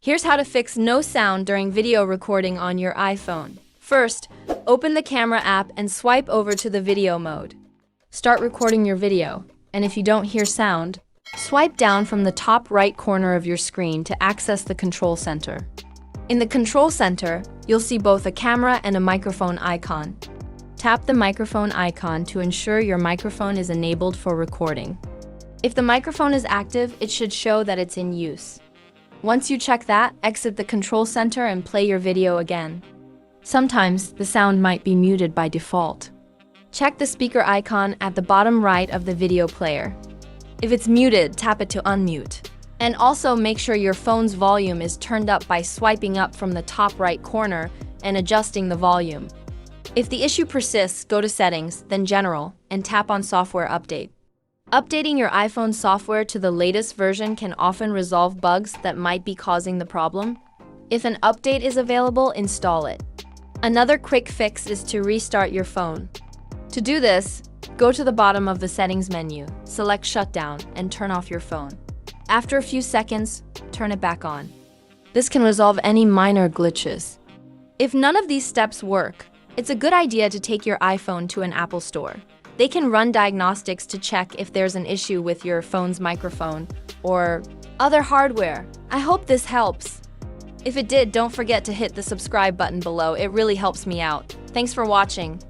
Here's how to fix no sound during video recording on your iPhone. First, open the camera app and swipe over to the video mode. Start recording your video, and if you don't hear sound, swipe down from the top right corner of your screen to access the control center. In the control center, you'll see both a camera and a microphone icon. Tap the microphone icon to ensure your microphone is enabled for recording. If the microphone is active, it should show that it's in use. Once you check that, exit the control center and play your video again. Sometimes the sound might be muted by default. Check the speaker icon at the bottom right of the video player. If it's muted, tap it to unmute. And also make sure your phone's volume is turned up by swiping up from the top right corner and adjusting the volume. If the issue persists, go to Settings, then General, and tap on Software Update. Updating your iPhone software to the latest version can often resolve bugs that might be causing the problem. If an update is available, install it. Another quick fix is to restart your phone. To do this, go to the bottom of the Settings menu, select Shutdown, and turn off your phone. After a few seconds, turn it back on. This can resolve any minor glitches. If none of these steps work, it's a good idea to take your iPhone to an Apple store. They can run diagnostics to check if there's an issue with your phone's microphone or other hardware. I hope this helps. If it did, don't forget to hit the subscribe button below. It really helps me out. Thanks for watching.